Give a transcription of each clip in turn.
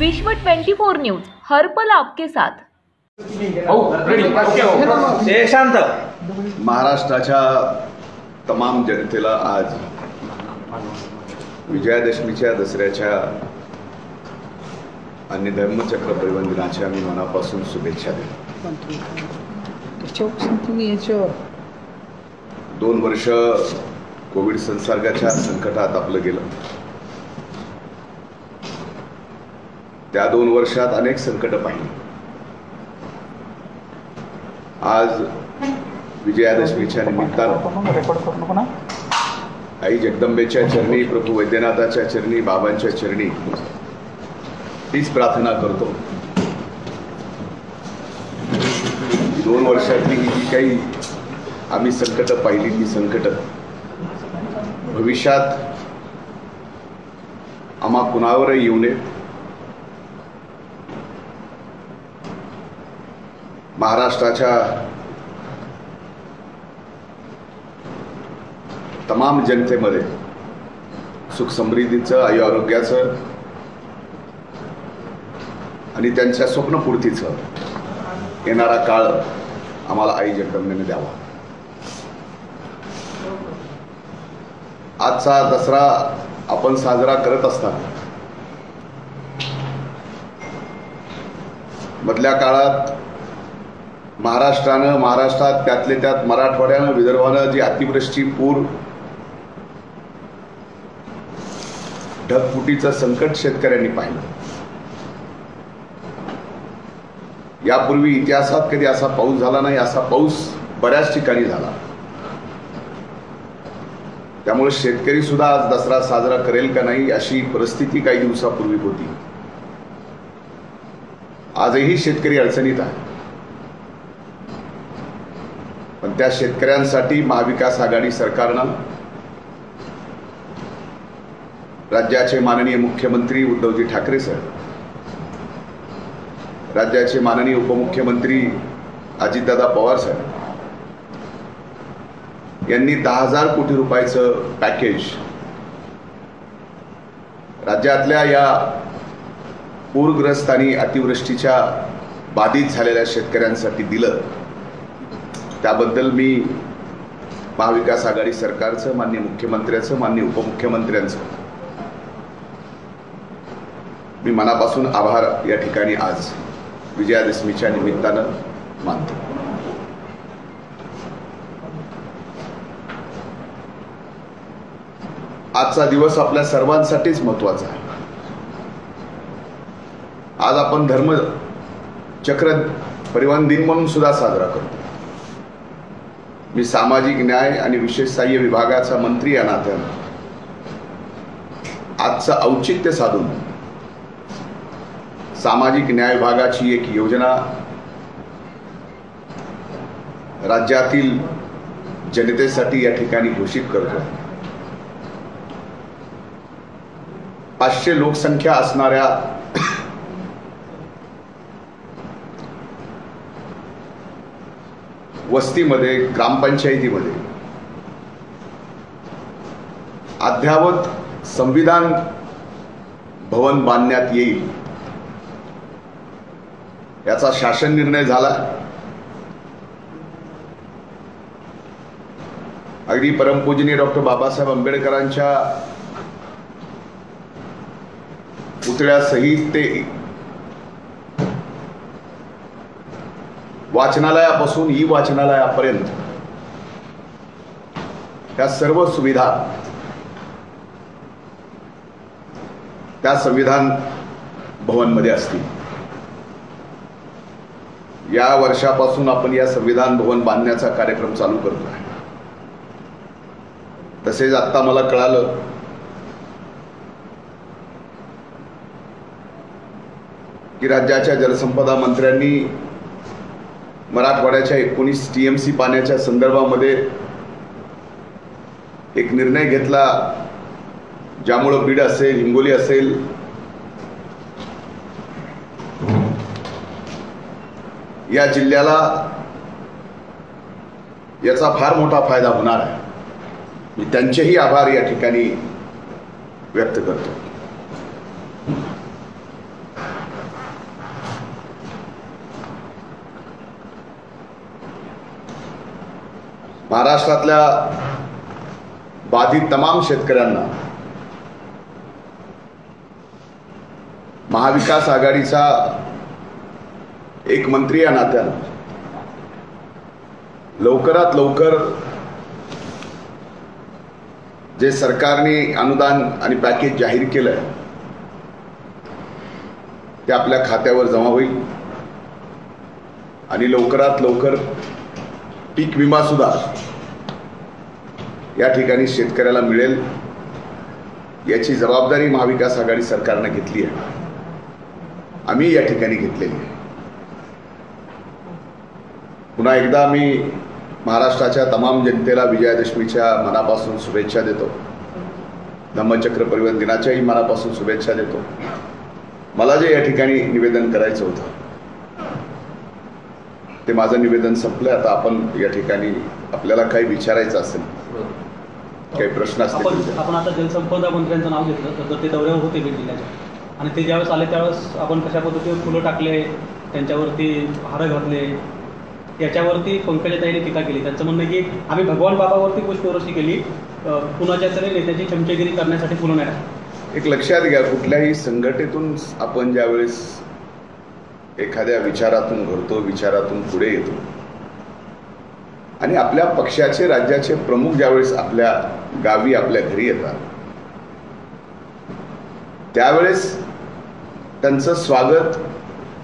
विश्व 24 न्यूज हर पल आपके साथ। शांत। महाराष्ट्राच्या तमाम जनतेला आज विजयादशमीच्या दसऱ्याच्या आणि धर्मचक्र परिवहन दिनाच्या मी मनापासून शुभेच्छा देतो। 2 वर्ष कोविड संसर्गाच्या संकटात आपलं गेलं। त्या 2 वर्षात अनेक संकट पाहिली। आज विजयादशमीच्या निमित्तानं आई जगदंबेच्या चरणी, प्रभू वैद्यनाथाच्या चरणी, बाबांच्या चरणी तीच प्रार्थना करतो। 2 वर्षातली जी काही आम्ही संकट पाहिली, ती संकट भविष्यात आम्हा कुणावरही येऊ नये। महाराष्ट्राच्या तमाम जनतेमध्ये सुख समृद्धीचं, आयुआरोग्याचं आणि त्यांच्या स्वप्नपूर्तीचं येणारा काळ आम्हाला आई जगदंबेने द्यावा। आजचा दसरा आपण साजरा करत असताना मधल्या काळात महाराष्ट्रात त्यातले त्यात मराठवाड्यानं, विदर्भानं जी अतिवृष्टी, पूर, ढगफुटीचं संकट शेतकऱ्यांनी पाहिलं। यापूर्वी इतिहासात कधी असा पाऊस झाला नाही। असा पाऊस बऱ्याच ठिकाणी झाला। त्यामुळे शेतकरी सुद्धा आज दसरा साजरा करेल का नाही अशी परिस्थिती काही दिवसापूर्वी होती। आजही शेतकरी अडचणीत आहे, पण त्या शेतकऱ्यांसाठी महाविकास आघाडी सरकारनं, राज्याचे माननीय मुख्यमंत्री उद्धवजी ठाकरे साहेब, राज्याचे माननीय उपमुख्यमंत्री अजितदादा पवार साहेब यांनी 10,000 कोटी रुपयाचं पॅकेज राज्यातल्या या पूरग्रस्त आणि अतिवृष्टीच्या बाधित झालेल्या शेतकऱ्यांसाठी दिलं। त्याबद्दल मी महाविकास आघाडी सरकारचं, माननीय मुख्यमंत्र्यांचं, माननीय उपमुख्यमंत्र्यांचं मी मनापासून आभार या ठिकाणी आज विजयादशमीच्या निमित्तानं मानतो। आजचा दिवस आपल्या सर्वांसाठीच महत्त्वाचा आहे। आज आपण धर्मचक्र परिवहन दिन म्हणून सुद्धा साजरा करतो। मी सामाजिक न्याय आणि विशेष सहाय्य विभागाचा मंत्री या नात्यानं आजचं औचित्य साधून सामाजिक न्याय विभागाची एक योजना राज्यातील जनतेसाठी या ठिकाणी घोषित करतो। 500 लोकसंख्या असणाऱ्या वस्तीमध्ये, ग्रामपंचायतीमध्ये अद्यावत संविधान भवन बांधण्यात येईल याचा शासन निर्णय झाला। अगदी परमपूजनीय डॉक्टर बाबासाहेब आंबेडकरांच्या पुतळ्यासहित ते वाचनालयापासून ई वाचनालयापर्यंत त्या सर्व सुविधा त्या संविधान भवनमध्ये असतील। या वर्षापासून आपण या संविधान भवन बांधण्याचा कार्यक्रम चालू करतो आहे। तसेच आता मला कळालं की राज्याच्या जलसंपदा मंत्र्यांनी मराठवाड्याच्या 19 TMC पाण्याच्या संदर्भामध्ये एक निर्णय घेतला, ज्यामुळे बीड असेल, हिंगोली असेल, या जिल्ह्याला याचा फार मोठा फायदा होणार आहे। मी त्यांचेही आभार या ठिकाणी व्यक्त करतो। महाराष्ट्रातल्या बाधित तमाम शेतकऱ्यांना महाविकास आघाडीचा एक मंत्री या नात्यानं लवकरात लवकर जे सरकारने अनुदान आणि पॅकेज जाहीर केलंय ते आपल्या खात्यावर जमा होईल आणि लवकरात लवकर पीक विमा सुद्धा या ठिकाणी शेतकऱ्याला मिळेल याची जबाबदारी महाविकास आघाडी सरकारने घेतली आहे. आम्ही या ठिकाणी घेतलेली आहे. पुन्हा एकदा मी महाराष्ट्राच्या तमाम जनतेला विजयादशमीच्या मनापासून शुभेच्छा देतो. धम्मचक्र परिवहन दिनाच्याही मनापासून शुभेच्छा देतो. मला जे या ठिकाणी निवेदन करायचं होतं ते माझं निवेदन संपलं. आता आपण या ठिकाणी आपल्याला काही विचारायचं असेल, काही प्रश्न असतील. आपण आता जलसंपदा मंत्र्यांचं नाव घेतलं तर ते दौऱ्यावर होते बीड जिल्ह्याच्या, आणि ते ज्यावेळेस आले त्यावेळेस आपण कशा पद्धतीने फुलं टाकले, त्यांच्यावरती हार घातले, याच्यावरती पंकजाताईंनी टीका केली. त्यांचं म्हणणं की आम्ही भगवान बाबावरती पुष्पवृष्टी केली, कुणाच्या तरी नेत्याची चमचेगिरी करण्यासाठी फुलं नाही. एक लक्षात घ्या, कुठल्याही संघटनेतून आपण ज्यावेळेस एखाद्या विचारातून घडतो, विचारातून पुढे येतो आणि आपल्या पक्षाचे राज्याचे प्रमुख ज्यावेळेस आपल्या गावी आपल्या घरी येतात त्यावेळेस त्यांचं स्वागत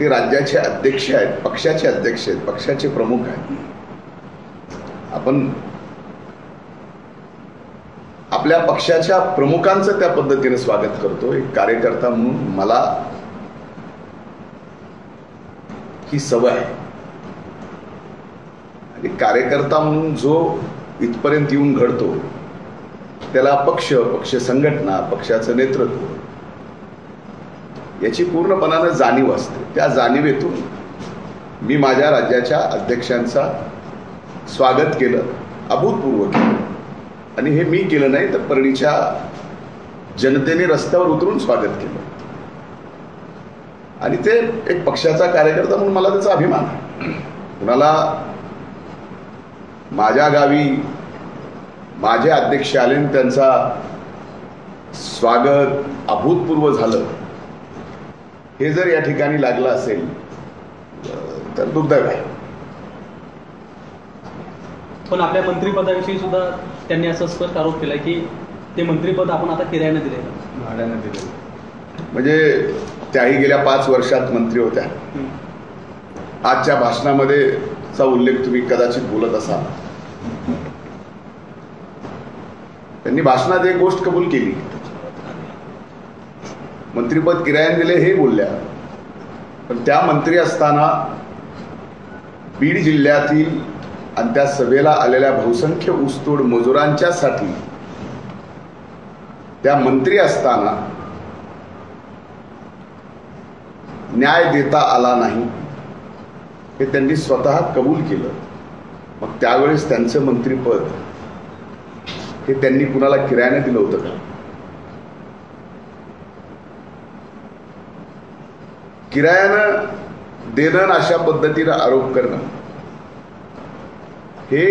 ते राज्याचे अध्यक्ष आहेत, पक्षाचे अध्यक्ष आहेत, पक्षाचे प्रमुख आहेत. आपण आपल्या पक्षाच्या प्रमुखांचं त्या पद्धतीने स्वागत करतो. एक कार्यकर्ता म्हणून मला ही सवय आहे आणि कार्यकर्ता म्हणून जो इथपर्यंत येऊन घडतो त्याला पक्ष, पक्ष संघटना, पक्षाचं नेतृत्व याची पूर्णपणानं जाणीव असते. त्या जाणीवेतून मी माझ्या राज्याच्या अध्यक्षांचा स्वागत केलं, अभूतपूर्व केलं. आणि हे मी केलं नाही तर परळीच्या जनतेने रस्त्यावर उतरून स्वागत केलं आणि ते एक पक्षाचा कार्यकर्ता म्हणून मला त्याचा अभिमान आहे. कुणाला माझ्या गावी माझे अध्यक्ष आले आणि त्यांचा स्वागत अभूतपूर्व झालं हे जर या ठिकाणी लागलं असेल तर दुर्दैव आहे. पण आपल्या मंत्रिपदाविषयी सुद्धा त्यांनी असं स्पष्ट आरोप केला की ते मंत्रिपद आपण आता किरायाने दिले, भाड्याने दिले. म्हणजे त्याही गेल्या 5 वर्षात मंत्री होत्या. आजच्या भाषणामध्ये चा उल्लेख तुम्ही कदाचित बोलत असाल. त्यांनी भाषणात एक गोष्ट कबूल केली, मंत्रिपद किरायाने दिले हे बोलल्या. पण त्या मंत्री असताना बीड जिल्ह्यातील आणि त्या सभेला आलेल्या बहुसंख्य ऊसतोड मजुरांच्यासाठी त्या मंत्री असताना न्याय देता आला नाही हे त्यांनी स्वतः कबूल केलं. मग त्यावेळेस त्यांचं मंत्रिपद हे त्यांनी कुणाला किरायाने दिलं होतं का? किरायानं देणं अशा पद्धतीनं आरोप करणं हे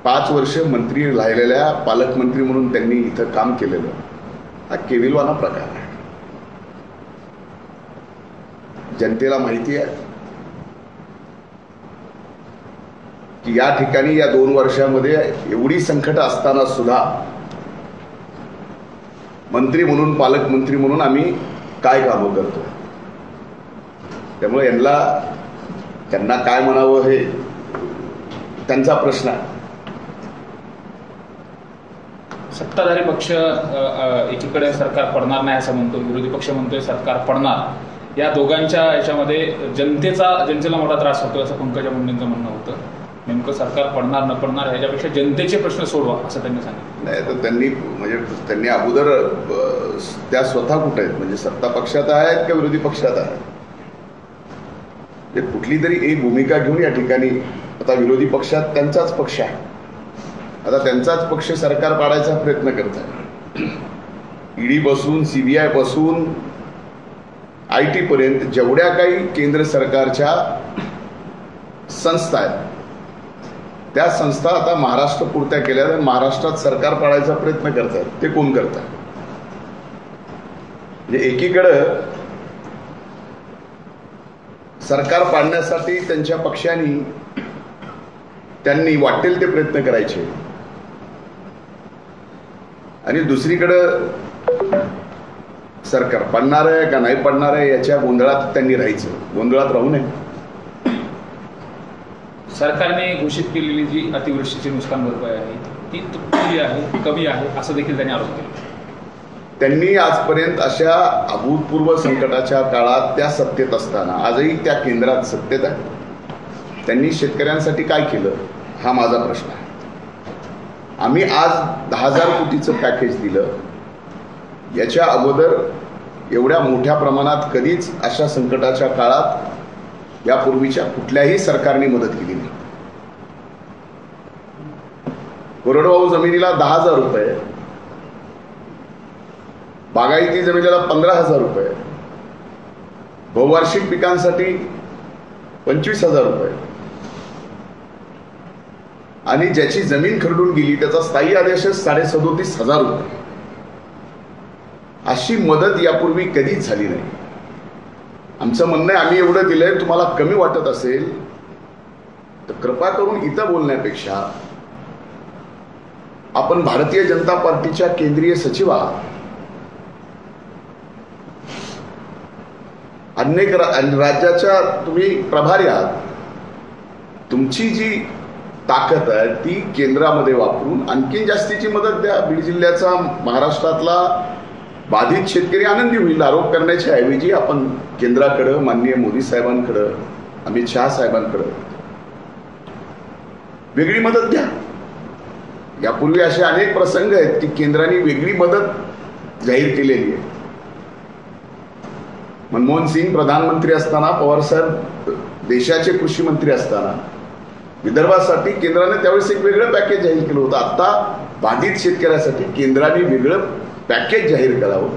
5 वर्ष मंत्री राहिलेल्या पालकमंत्री म्हणून त्यांनी इथं काम केलेलं हा केविलवाना प्रकार आहे. जनतेला माहिती आहे की या ठिकाणी या 2 वर्षामध्ये एवढी संकट असताना सुद्धा मंत्री म्हणून, पालकमंत्री म्हणून आम्ही काय कामं करतो. त्यामुळे त्यांना काय म्हणावं हे त्यांचा प्रश्न आहे. सत्ताधारी पक्ष एकीकडे सरकार पडणार नाही असं म्हणतो, विरोधी पक्ष म्हणतोय सरकार पडणार. या दोघांच्या याच्यामध्ये जनतेला मोठा त्रास होतो असं पंकजा मुंडेंचं म्हणणं होतं. नेमकं सरकार पडणार न पडणार ह्याच्यापेक्षा जनतेचे प्रश्न सोडवा असं त्यांनी सांगितलं. नाही तर त्यांनी अगोदर त्या स्वतः कुठे आहेत, म्हणजे सत्ता पक्षात आहेत का विरोधी पक्षात आहेत, कुठली तरी एक भूमिका घेऊन या ठिकाणी. आता विरोधी पक्षात त्यांचाच पक्ष आहे, आता त्यांचाच पक्ष सरकार पाडायचा प्रयत्न करत आहे. ईडी पासून, सीबीआय पासून IT पर्यंत जेवढ्या काही केंद्र सरकारच्या संस्था आहेत त्या संस्था आता महाराष्ट्र पुरत्या केल्या आणि महाराष्ट्रात सरकार पाडायचा प्रयत्न करतात. ते कोण करतात? म्हणजे एकीकडं सरकार पाडण्यासाठी त्यांच्या पक्षांनी त्यांनी वाटेल ते प्रयत्न करायचे आणि दुसरीकडं सरकार पडणार आहे का नाही पडणार आहे याच्या गोंधळात त्यांनी राहायचं. गोंधळात राहू नये. सरकारने घोषित केलेली जी अतिवृष्टीची नुकसान भरपाई आहे ती तुटलेली आहे, ती कमी आहे, असं देखील त्यांनी आरोप केला. त्यांनी आजपर्यंत अशा अभूतपूर्व संकटाच्या काळात त्या सत्तेत असताना, आजही त्या केंद्रात सत्तेत आहे, त्यांनी शेतकऱ्यांसाठी काय केलं हा माझा प्रश्न आहे. आम्ही आज 10,000 कोटीचं पॅकेज दिलं. याच्या अगोदर एवढ्या मोठ्या प्रमाणात कधीच अशा संकटाच्या काळात यापूर्वीच्या कुठल्याही सरकारने मदत केली नाही. कोरडवाहू जमिनीला 10,000 रुपये, बागायती जमिनीला 15,000 रुपये, बहुवार्षिक पिकांसाठी 25,000 रुपये आणि ज्याची जमीन खरडून गेली त्याचा स्थायी आदेश 37,500 रुपये. अशी मदत यापूर्वी कधीच झाली नाही. आमचं म्हणणं आहे, आम्ही एवढं दिलंय, तुम्हाला कमी वाटत असेल तर कृपा करून इथं बोलण्यापेक्षा आपण भारतीय जनता पार्टीच्या केंद्रीय सचिव आहात, अनेक राज्याच्या तुम्ही प्रभारी आहात, तुमची जी ताकद आहे ती केंद्रामध्ये वापरून आणखीन जास्तीची मदत द्या. बीड जिल्ह्याचा, महाराष्ट्रातला बाधित शेतकरी आनंदी होईल. आरोप करण्याच्या ऐवजी आपण केंद्राकडं, माननीय मोदी साहेबांकडं, अमित शहा साहेबांकडं वेगळी मदत द्या. यापूर्वी असे अनेक प्रसंग आहेत की केंद्राने वेगळी मदत जाहीर केलेली आहे. मनमोहन सिंग प्रधानमंत्री असताना, पवारसाहेब देशाचे कृषी मंत्री असताना विदर्भासाठी केंद्राने त्यावेळेस एक वेगळं पॅकेज जाहीर केलं होतं. आता बाधित शेतकऱ्यासाठी केंद्राने वेगळं पॅकेज जाहीर करावं.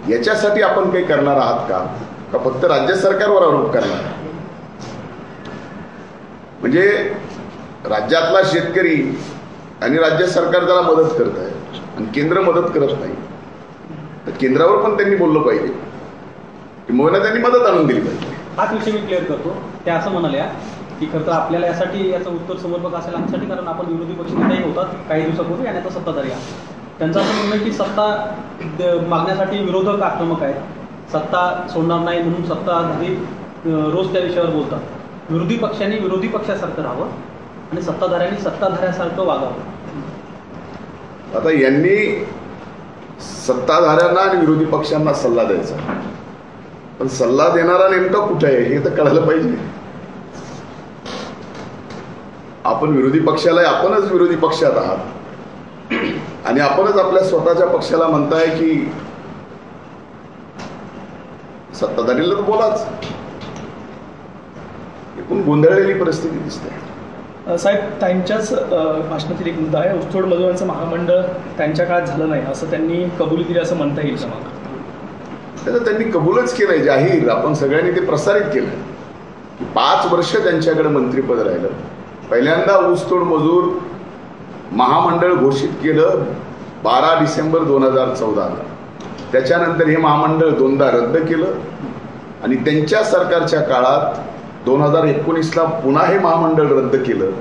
याच्यासाठी आपण काही करणार आहात का फक्त राज्य सरकारवर आरोप करणार? म्हणजे राज्यातला शेतकरी आणि राज्य सरकार त्याला मदत करत आहे आणि केंद्र मदत करत नाही. तर केंद्रावर पण त्यांनी बोललं पाहिजे, किंवा त्यांनी मदत आणून दिली पाहिजे. हाच विषय मी क्लिअर करतो. त्या असं म्हणाल्या की खरं तर आपल्याला यासाठी याचं उत्तर समर्पक असेल आमच्यासाठी, कारण आपण विरोधी पक्षनेताही होतात काही दिवसापूर्वी आणि आता सत्ताधारी आहात. त्यांचं असं म्हणणं की सत्ता मागण्यासाठी विरोधक आक्रमक आहेत, सत्ता सोडणार नाही म्हणून सत्ताधारी रोज त्या विषयावर बोलतात. विरोधी पक्षांनी विरोधी पक्षासारखं राहावं आणि सत्ताधाऱ्यांनी सत्ताधाऱ्यासारखं वागावं. आता यांनी सत्ताधाऱ्यांना आणि विरोधी पक्षांना सल्ला द्यायचा, पण सल्ला देणारा नेमका कुठे आहे हे तर कळायला पाहिजे. आपण विरोधी पक्षाला, आपणच विरोधी पक्षात आहात आणि आपणच आपल्या स्वतःच्या पक्षाला म्हणताय की सत्ताधारीला तर बोलाच. एकूण गोंधळलेली परिस्थिती दिसते. साहेब, त्यांच्याच भाषणातील एक मुद्दा आहे, ऊसतोड मजुरांचं महामंडळ त्यांच्या काळात झालं नाही असं त्यांनी कबुली दिली असं म्हणता येईल का? त्याचं त्यांनी कबूलच केलंय जाहीर. आपण सगळ्यांनी ते प्रसारित केलं की 5 वर्ष त्यांच्याकडे मंत्रिपद राहिलं. पहिल्यांदा ऊसतोड मजूर महामंडळ घोषित केलं 12 डिसेंबर 2014ला. त्याच्यानंतर हे महामंडळ 2दा रद्द केलं आणि त्यांच्या सरकारच्या काळात 2019ला पुन्हा हे महामंडळ रद्द केलं.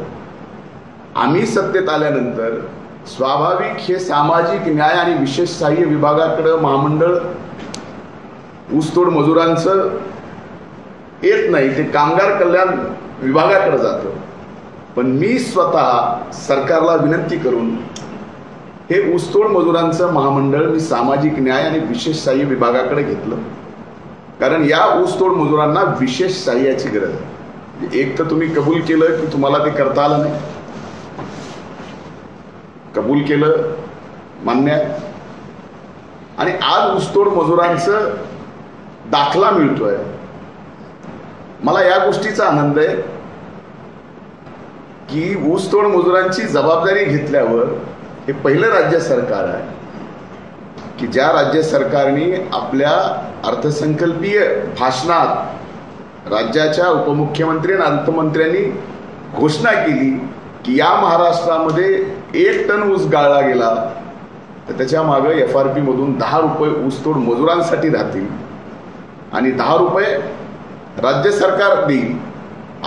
आम्ही सत्तेत आल्यानंतर स्वाभाविक हे सामाजिक न्याय आणि विशेष सहाय्य विभागाकडे महामंडळ ऊसतोड मजुरांचं येत नाही, ते कामगार कल्याण विभागाकडे जातं. पण मी स्वतः सरकारला विनंती करून हे ऊसतोड मजुरांचं महामंडळ मी सामाजिक न्याय आणि विशेष सहाय्य विभागाकडे घेतलं, कारण या ऊसतोड मजुरांना विशेष सहाय्याची गरज आहे. एक तर तुम्ही कबूल केलं की तुम्हाला ते करता आलं नाही, कबूल केलं, मान्य आहे. आणि आज ऊसतोड मजुरांचं दाखला मिळतोय. मला या गोष्टीचा आनंद आहे की ऊसतोड मजुरांची जबाबदारी घेतल्यावर हे पहिलं राज्य सरकार आहे की ज्या राज्य सरकारने आपल्या अर्थसंकल्पीय भाषणात राज्याच्या उपमुख्यमंत्री आणि अर्थमंत्र्यांनी घोषणा केली की या महाराष्ट्रामध्ये 1 टन ऊस गाळला गेला तर त्याच्या मागे FRP मधून 10 रुपये ऊसतोड मजुरांसाठी राहतील आणि 10 रुपये राज्य सरकार देईल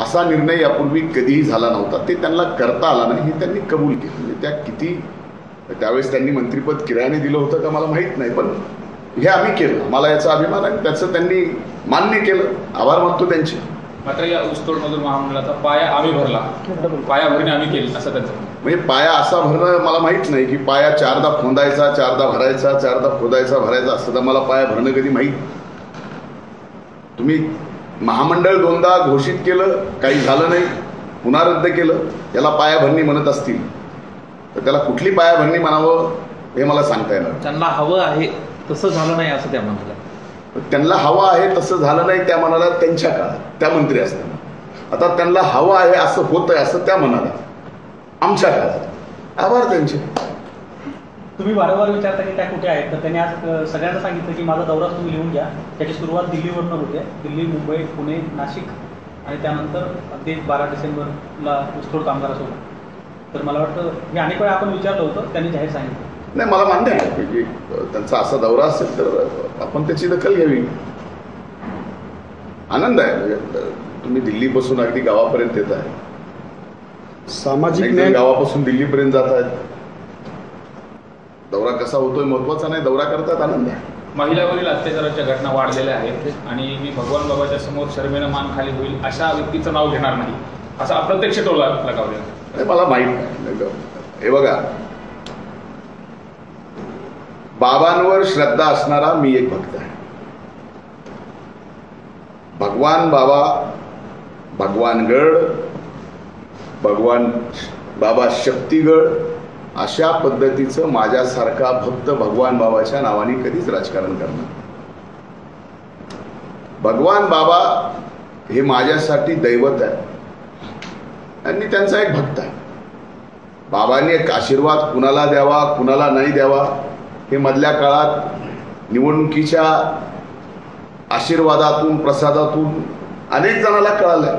असा निर्णय यापूर्वी कधीही झाला नव्हता. ते त्यांना करता आला नाही हे त्यांनी कबूल केलं. म्हणजे त्या किती त्यावेळेस त्यांनी मंत्रिपद किरायाने दिलं होतं का मला माहीत नाही, पण हे आम्ही केलं. मला याचा अभिमान आहे. त्याचं त्यांनी मान्य केलं. आभार मानतो त्यांचे. मात्र या ऊसतोड मजूर महामंडळाचा पाया आम्ही भरला, पायाभरणी आम्ही केली असं त्यांचं. म्हणजे पाया असा भरणं मला माहीत नाही की पाया 4दा खोदायचा, 4दा भरायचा, 4दा खोदायचा भरायचा असं तर मला पाया भरणं कधी माहीत. तुम्ही महामंडळ 2दा घोषित केलं, काही झालं नाही, पुन्हा रद्द केलं, त्याला पायाभरणी म्हणत असतील तर त्याला कुठली पायाभरणी म्हणावं हे मला सांगता येणार. त्यांना हवं आहे तसं झालं नाही असं त्या म्हणाल्या. त्यांना हवं आहे तसं झालं नाही त्या म्हणाला त्यांच्या काळात, त्या मंत्री असताना. आता त्यांना हवं आहे असं होत आहे असं त्या म्हणाला आमच्या काळात. आभार त्यांचे. तुम्ही वारंवार विचारता की त्या कुठे आहेत, तर त्यांनी आज सगळ्यांना सांगितलं की माझा दौरा तुम्ही लिहून घ्या. त्याची सुरुवात दिल्लीवरनं होते. दिल्ली, मुंबई, पुणे, नाशिक आणि त्यानंतर ते 12 डिसेंबरला ऊसतोड कामगारासोबत. तर मला वाटतं मी अनेक वेळा आपण विचारलं होतं, त्यांनी जाहीर सांगितलं. नाही, मला मान्य आहे की त्यांचा असा दौरा असेल तर आपण त्याची दखल घ्यावी. आनंद आहे. म्हणजे तुम्ही दिल्लीपासून अगदी गावापर्यंत येत आहे, सामाजिक गावापासून दिल्लीपर्यंत जात आहेत. दौरा कसा होतोय महत्वाचा नाही, दौरा करतात आनंद आहे. महिलावरील अत्याचाराच्या घटना वाढलेल्या आहेत आणि मी भगवान बाबाच्या समोर शर्मेनं मान खाली होईल अशा व्यक्तीचं नाव घेणार नाही असा अप्रत्यक्ष टोला लगावलेला. मला माहीत नाही. हे बघा, बाबांवर श्रद्धा असणारा मी एक भक्त आहे. भगवान बाबा, भगवान गड, भगवान बाबा शक्तिगड अशा पद्धतीचं माझ्यासारखा भक्त भगवान बाबाच्या नावाने कधीच राजकारण करणार. भगवान बाबा हे माझ्यासाठी दैवत आहे आणि मी त्यांचा एक भक्त आहे. बाबांनी एक आशीर्वाद कुणाला द्यावा कुणाला नाही द्यावा हे मधल्या काळात निवडणुकीच्या आशीर्वादातून प्रसादातून अनेक जणांना कळालं.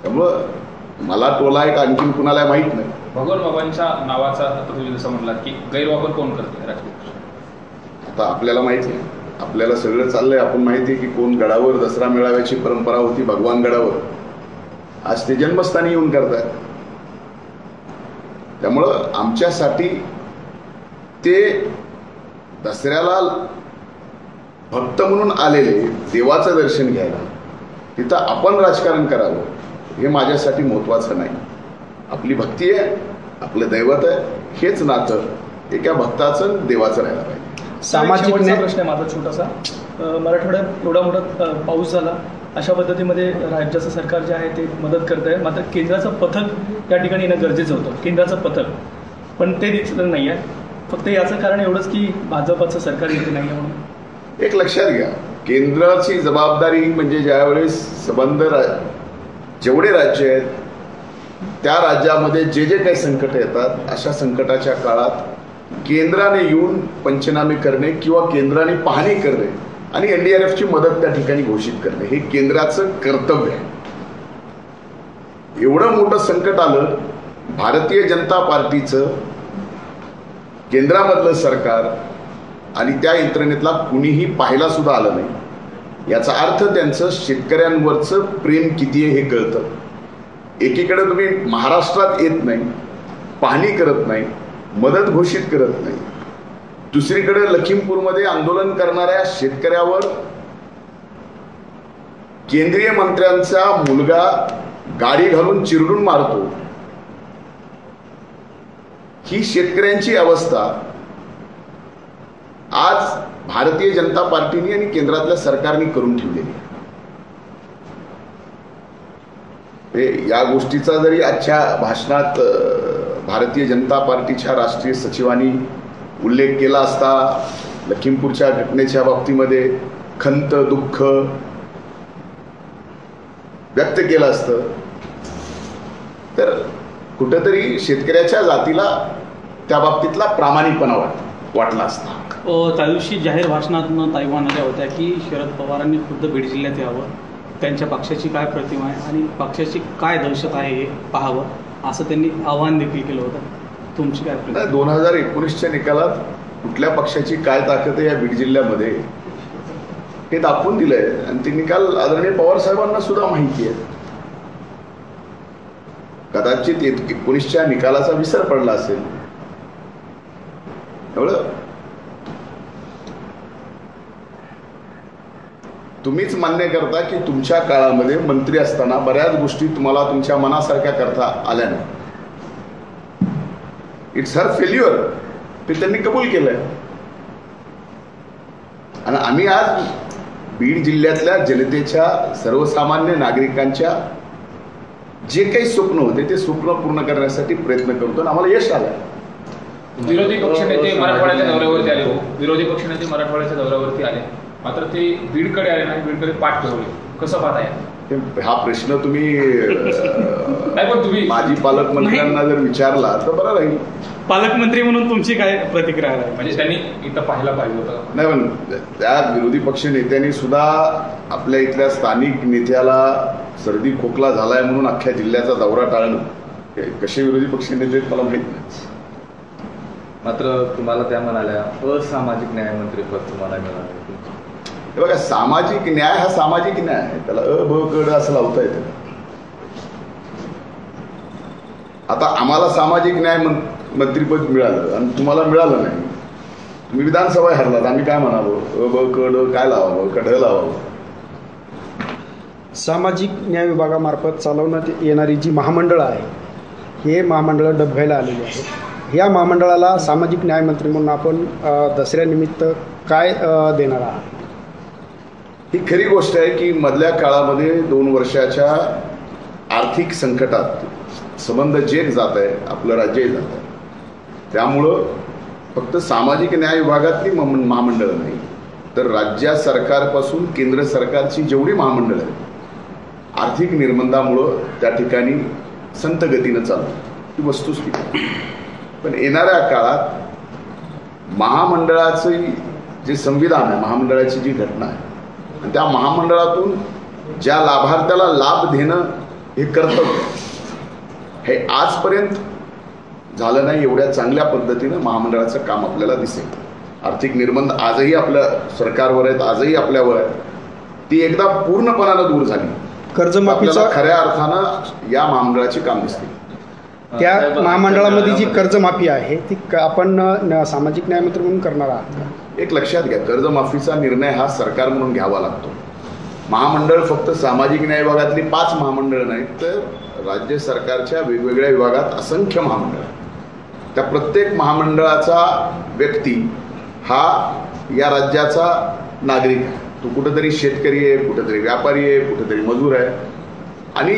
त्यामुळं मला टोला एक आणखीन कुणाला माहीत नाही. भगवान बाबांच्या नावाचा तुम्ही जसं म्हटलात की गैरवापर कोण करते राजकीय? आता आपल्याला माहिती आहे, आपल्याला सगळं चाललंय. आपण माहिती आहे की कोण गडावर दसरा मेळाव्याची परंपरा होती भगवान गडावर, आज ते जन्मस्थानी येऊन करतात. त्यामुळं आमच्यासाठी ते दसऱ्याला भक्त म्हणून आलेले देवाचं दर्शन घ्यायला तिथं आपण राजकारण करावं हे माझ्यासाठी महत्वाचं नाही. आपली भक्ती आहे, आपलं दैवत आहे, हेच नातं एका भक्ताचं देवाचं राहायला पाहिजे. सामाजिक प्रश्न आहे माझा छोटासा. मराठवाड्यात एवढा मोठा पाऊस झाला, अशा पद्धतीमध्ये राज्याचं सरकार जे आहे ते मदत करत आहे. मात्र केंद्राचं पथक या ठिकाणी येणं गरजेचं होतं, केंद्राचं पथक, पण ते दिसलं नाही आहे. फक्त याचं कारण एवढंच की भाजपचं सरकार इथे नाही आहे म्हणून. एक लक्षात घ्या, केंद्राची जबाबदारी म्हणजे ज्यावेळेस संबंध जेवढे राज्य आहेत त्या राज्यामध्ये जे जे काही संकट येतात अशा संकटाच्या काळात केंद्राने येऊन पंचनामे करणे किंवा केंद्राने पाहणी करणे आणि NDRFची मदत त्या ठिकाणी घोषित करणे हे केंद्राचं कर्तव्य आहे. एवढं मोठं संकट आलं, भारतीय जनता पार्टीचं केंद्रामधलं सरकार आणि त्या यंत्रणेतला कुणीही पाहायला सुद्धा आलं नाही. याचा अर्थ त्यांचं शेतकऱ्यांवरचं प्रेम किती आहे हे कळतं. एकीकडे तुम्ही महाराष्ट्रात येत नाही, पाहणी करत नाही, मदत घोषित करत नाही, दुसरीकडे लखीमपूरमध्ये आंदोलन करणाऱ्या शेतकऱ्यावर केंद्रीय मंत्र्यांचा मुलगा गाडी घालून चिरडून मारतो. ही शेतकऱ्यांची अवस्था आज भारतीय जनता पार्टीने आणि केंद्रातल्या सरकारने करून ठेवलेली आहे. या गोष्टीचा जरी आजच्या भाषणात भारतीय जनता पार्टीच्या राष्ट्रीय सचिवांनी उल्लेख केला असता, लखीमपूरच्या घटनेच्या बाबतीमध्ये खंत दुःख व्यक्त केलं असतं तर कुठंतरी शेतकऱ्याच्या जातीला त्या बाबतीतला प्रामाणिकपणा वाटला असता. त्या दिवशी जाहीर भाषणातून ताई म्हणाल्या होत्या की शरद पवारांनी खुद्द बीड जिल्ह्यात यावं, त्यांच्या पक्षाची काय प्रतिमा आहे आणि पक्षाची काय दहशत आहे हे पाहावं असं त्यांनी आवाहन देखील केलं होतं. तुमची काय प्रतिक्रिया? 2019च्या निकालात कुठल्या पक्षाची काय ताकद आहे या बीड जिल्ह्यामध्ये हे दाखवून दिलंय आणि ते निकाल आदरणीय पवार साहेबांना सुद्धा माहिती आहे. कदाचित 19च्या निकालाचा विसर पडला असेल. एवढं तुम्हीच मान्य करता की तुमच्या काळामध्ये मंत्री असताना बऱ्याच गोष्टी तुम्हाला तुमच्या मनासारख्या करता आल्या नाही. इट्स हर फेल्युअर ते त्यांनी कबूल केलंय. आणि आम्ही आज बीड जिल्ह्यातल्या जनतेच्या सर्वसामान्य नागरिकांच्या जे काही स्वप्न होते ते स्वप्न पूर्ण करण्यासाठी प्रयत्न करतो आणि आम्हाला यश आलं. विरोधी पक्षनेते मराठवाड्याच्या दौऱ्यावरती आले. विरोधी पक्षनेते मराठवाड्याच्या दौऱ्यावरती आले, मात्र ते बीडकडे आले नाही, बीडकडे पाठ ठेवले. कसं पाहताय हा प्रश्न तुम्ही नाही, पण तुम्ही माजी पालकमंत्र्यांना जर विचारला तर बरं राहील. पालकमंत्री म्हणून तुमची काय प्रतिक्रिया आहे? म्हणजे त्यांनी इथं पाहायला पाहिजे होतं. नाही, पण त्या विरोधी पक्ष नेत्यांनी सुद्धा आपल्या इथल्या स्थानिक नेत्याला सर्दी खोकला झालाय म्हणून अख्ख्या जिल्ह्याचा दौरा टाळणं हे कसे विरोधी पक्ष नेते मला माहित नाही. मात्र तुम्हाला त्या म्हणाल्या असामाजिक न्यायमंत्री पद तुम्हाला मिळालं. हे बघा, सामाजिक न्याय हा सामाजिक न्याय आहे, त्याला ब क असं लावता येतं. आता आम्हाला सामाजिक न्याय मंत्रीपद मिळालं आणि तुम्हाला मिळालं नाही. तुम्ही विधानसभा हरलात, आम्ही काय म्हणावं? ब क ड काय लावावं? का ढ लावावं? सामाजिक न्याय विभागामार्फत चालवण्यात येणारी जी महामंडळं आहे हे महामंडळं डबघायला आलेली आहेत. या महामंडळाला सामाजिक न्याय मंत्री म्हणून आपण दसऱ्यानिमित्त काय देणार आहात? ही खरी गोष्ट आहे की मधल्या काळामध्ये 2 वर्षाच्या आर्थिक संकटात संबंध जग जात आहे, आपलं राज्यही जात आहे. त्यामुळं फक्त सामाजिक न्याय विभागातली महामंडळं नाही तर राज्य सरकारपासून केंद्र सरकारची जेवढी महामंडळं आहेत आर्थिक निर्बंधामुळं त्या ठिकाणी संत गतीनं चालतं, ही वस्तुस्थिती. पण येणाऱ्या काळात महामंडळाचं जे संविधान आहे, महामंडळाची जी घटना आहे आणि त्या महामंडळातून ज्या लाभार्थ्याला लाभ देणं हे कर्तव्य हे आजपर्यंत झालं नाही. एवढ्या चांगल्या पद्धतीनं महामंडळाचं काम आपल्याला दिसेल. आर्थिक निर्बंध आजही आपल्या सरकारवर आहेत, आजही आपल्यावर आहेत. ती एकदा पूर्णपणानं दूर झाली, कर्जमाफीचा खऱ्या अर्थानं या महामंडळाची काम दिसते. त्या महामंडळामध्ये जी कर्जमाफी आहे ती आपण सामाजिक न्याय मंत्री म्हणून करणार आहात? एक लक्षात घ्या, कर्जमाफीचा निर्णय हा सरकार म्हणून घ्यावा लागतो. महामंडळ फक्त सामाजिक न्याय विभागातली 5 महामंडळ नाहीत तर राज्य सरकारच्या वेगवेगळ्या विभागात असंख्य महामंडळ. त्या प्रत्येक महामंडळाचा व्यक्ती हा या राज्याचा नागरिक आहे. तो कुठंतरी शेतकरी आहे, कुठंतरी व्यापारी आहे, कुठंतरी मजूर आहे. आणि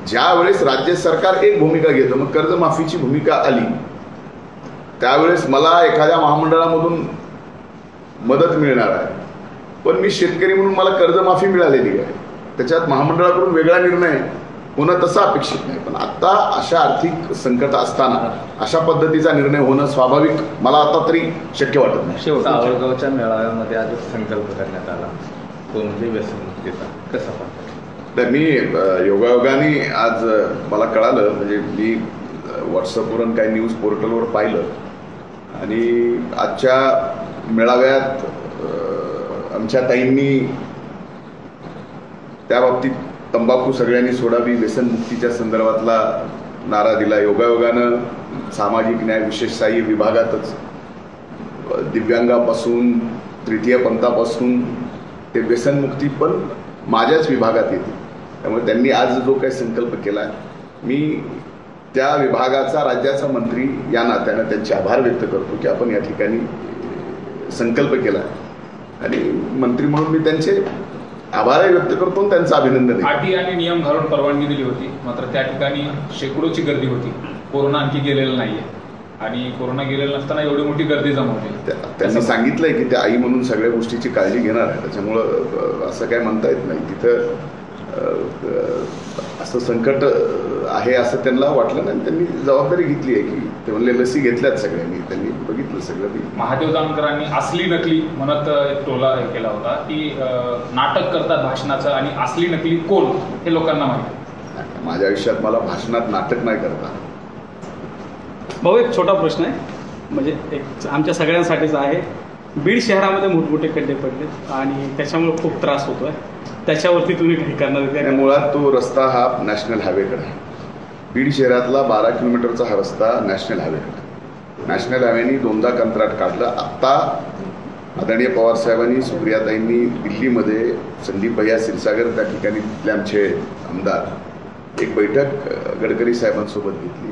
ज्या वेळेस राज्य सरकार एक भूमिका घेतं, मग कर्जमाफीची भूमिका आली त्यावेळेस मला एखाद्या महामंडळामधून मदत मिळणार आहे, पण मी शेतकरी म्हणून मला कर्जमाफी मिळालेली आहे, त्याच्यात महामंडळाकडून वेगळा निर्णय होणं तसं अपेक्षित नाही. पण आता अशा आर्थिक संकट असताना अशा पद्धतीचा निर्णय होणं स्वाभाविक मला आता तरी शक्य वाटत नाही. सावरगावच्या मेळाव्यामध्ये आज संकल्प करण्यात आला तो म्हणजे व्यसनमुक्तीचा, कसा पाहता? तर मी योगायोगाने आज मला कळालं, म्हणजे मी व्हॉट्सअपवरून काही न्यूज पोर्टलवर पाहिलं आणि आजच्या मेळाव्यात आमच्या ताईंनी त्या बाबतीत तंबाखू सगळ्यांनी सोडावी, व्यसनमुक्तीच्या संदर्भातला नारा दिला. योगायोगानं सामाजिक न्याय विशेष सहाय्य विभागातच दिव्यांगापासून तृतीय पंथापासून ते व्यसनमुक्ती पण माझ्याच विभागात येते. त्यामुळे त्यांनी आज जो काही संकल्प केला मी त्या विभागाचा राज्याचा मंत्री या नात्यानं त्यांचे आभार व्यक्त करतो की आपण या ठिकाणी संकल्प केला आणि मंत्री म्हणून मी त्यांचे आभारही व्यक्त करतो आणि त्यांचं अभिनंदन. अटी आणि नियम घालून परवानगी दिली होती, मात्र त्या ठिकाणी शेकडोची गर्दी होती. कोरोना आणखी गेलेला नाहीये आणि कोरोना गेलेला नसताना एवढी मोठी गर्दी जमवली. त्यांनी सांगितलंय की ते आई म्हणून सगळ्या गोष्टीची काळजी घेणार आहे, त्याच्यामुळं असं काय म्हणता येत नाही. तिथं असं संकट आहे असं त्यांना वाटलं नाही. त्यांनी जबाबदारी घेतली आहे की ते म्हणले लसी घेतल्यात सगळ्यांनी, त्यांनी बघितलं सगळं. महादेव जानकरांनी असली नकली म्हणत एक टोला केला होता की नाटक करतात भाषणाचं आणि असली नकली कोण हे लोकांना माहिती. माझ्या आयुष्यात मला भाषणात नाटक नाही करता. भाऊ, एक छोटा प्रश्न आहे, म्हणजे एक आमच्या सगळ्यांसाठीच आहे. बीड शहरामध्ये मोठमोठे खड्डे पडले आणि त्याच्यामुळे खूप त्रास होतोय. त्याच्यावरती तुम्ही काही करणार आहे आणि का? मुळात तो रस्ता हा नॅशनल हायवेकडे आहे. बीड शहरातला 12 किलोमीटरचा हा रस्ता नॅशनल हायवेकडे आहे. नॅशनल हायवेनी 2दा कंत्राट काढलं. आत्ता आदरणीय पवारसाहेबांनी, सुप्रियाताईंनी दिल्लीमध्ये संदीप भैया क्षीरसागर त्या ठिकाणी तिथले आमचे आमदार एक बैठक गडकरी साहेबांसोबत घेतली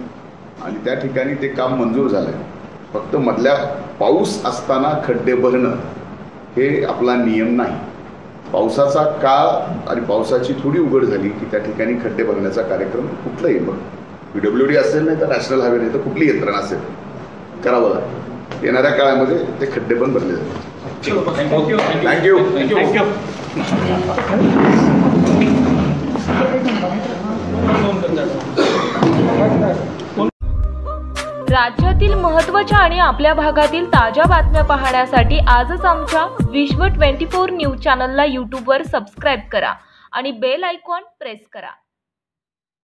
आणि त्या ठिकाणी ते काम मंजूर झालं. फक्त मधल्या पाऊस असताना खड्डे भरणं हे आपला नियम नाही. पावसाचा काळ आणि पावसाची थोडी उघड झाली की त्या ठिकाणी खड्डे भरण्याचा कार्यक्रम कुठलाही, मग PWD असेल नाही तर नॅशनल हायवे नाही तर कुठली यंत्रणा असेल, करावं लागेल. येणाऱ्या काळामध्ये ते खड्डे पण भरले जातील. थँक्यू. थँक्यू. थँक्यू. राज्यातील महत्त्वाच्या आणि आपल्या भागातील ताज्या बातम्या पाहण्यासाठी आजच आमच्या विश्व 24 न्यूज चॅनलला यूट्यूबवर सबस्क्राईब करा आणि बेल आयकॉन प्रेस करा.